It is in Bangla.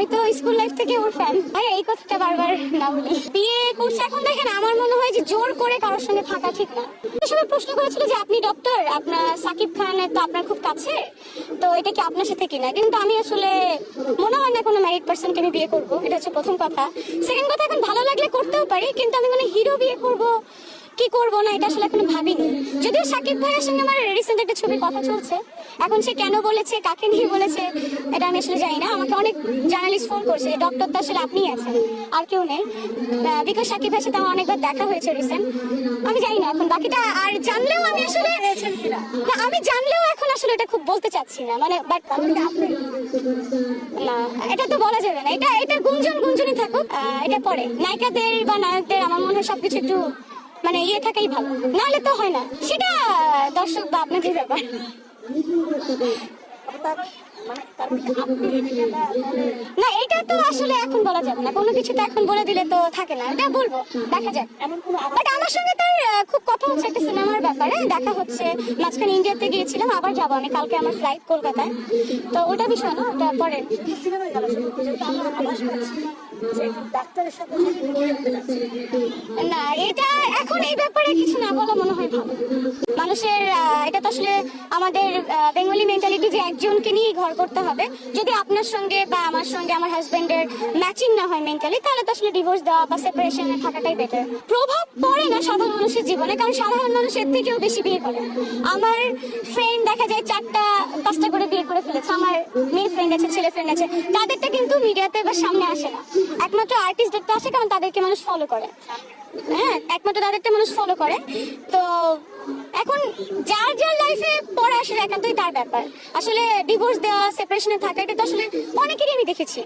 আমি তো স্কুল লাইফ থেকে ওর ফ্যান। ভাই এই কথাটা বারবার না বলি। বিয়ে করছে এখন দেখেন, আমার মনে হয় যে জোর করে কারোর সঙ্গে থাকা ঠিক না। সবাই প্রশ্ন করেছিল যে আপনি ডক্টর, আপনার সাকিব খানের তো আপনার খুব কাছে, তো এটা কি আপনার সাথে কিনা? কিন্তু আমি আসলে মনে হয় না কোনো ম্যারিড পার্সনকে আমি বিয়ে করবো, এটা হচ্ছে প্রথম কথা। সেকেন্ড কথা, এখন ভালো লাগলে করতেও পারি, কিন্তু আমি মানে হিরো বিয়ে করবো কি করবো না এটা আসলে এখনো ভাবিনি। যদিও সাকিব ভাইয়ের সঙ্গে আমার রিসেন্ট একটা ছবির কথা চলছে, এখন সে কেন বলেছে, কাকে নিয়ে বলেছে, এটা আমি আসলে জানি না। আমাকে অনেক জার্নালিস্ট ফোন করছে যে ডক্টর তো আসলে আপনিই আছেন, আর কেউ নেই, বিকজ সাকিব ভাইয়ের সাথে আমার অনেকবার দেখা হয়েছে রিসেন্ট। আমি জানি না এখন বাকিটা, আর জানলেও আমি আসলে না, আমি জানলেও এখন আসলে এটা খুব বলতে চাচ্ছি না, মানে বাট না, এটা তো বলা যাবে না। এটা এটা গুঞ্জনই থাকুক, এটা পরে নায়িকাদের বা নায়কদের আমার মনে হয় সবকিছু একটু মানে ইয়ে থাকাই ভালো, নাহলে তো হয় না। সেটা দর্শক বা আপনাদের ব্যাপার। না, এটা তো আসলে এখন বলা যাবে না, কোনো কিছু তো এখন বলে দিলে তো থাকে না, এটা বলবো, দেখা যাক। বাট আমার সঙ্গে তার খুব কথা হচ্ছে একটা সিনেমার ব্যাপারে, দেখা হচ্ছে। মাঝখানে ইন্ডিয়াতে গিয়েছিলাম, আবার যাবো আমি, কালকে আমার ফ্লাইট কলকাতায়, তো ওটা বিষয় না, ওটা পরে। না, এটা এখন এই ব্যাপারে কিছু না বলা মনে হয় ভালো। মানুষের এটা তো আসলে আমাদের বেঙ্গলি মেন্টালিটি যে একজনকে নিয়ে ঘর করতে হবে। যদি আপনার সঙ্গে বা আমার সঙ্গে আমার হাজবেন্ডের ম্যাচিং না হয় মেন্টালি, তাহলে তো আসলে ডিভোর্স দেওয়া বা সেপারেশনে থাকাটাই বেটার। প্রভাব পড়ে না সাধারণ মানুষের জীবনে, কারণ সাধারণ মানুষের থেকেও বেশি বিয়ে করে। আমার ফ্রেন্ড দেখা যায় 4টা-5টা করে বিয়ে করে ফেলেছে, আমার মেয়ে ফ্রেন্ড আছে, ছেলে ফ্রেন্ড আছে, তাদেরটা কিন্তু মিডিয়াতে বা সামনে আসে না। একমাত্র আর্টিস্টদের তো আসে, কারণ তাদেরকে মানুষ ফলো করে। হ্যাঁ, একমাত্র তাদেরকে মানুষ ফলো করে। তো এখন যার যার লাইফে পড়ে আসলে একান্তই তার ব্যাপার। আসলে ডিভোর্স দেওয়া, সেপারেশনে থাকা, এটা তো আসলে অনেকেরই আমি দেখেছি।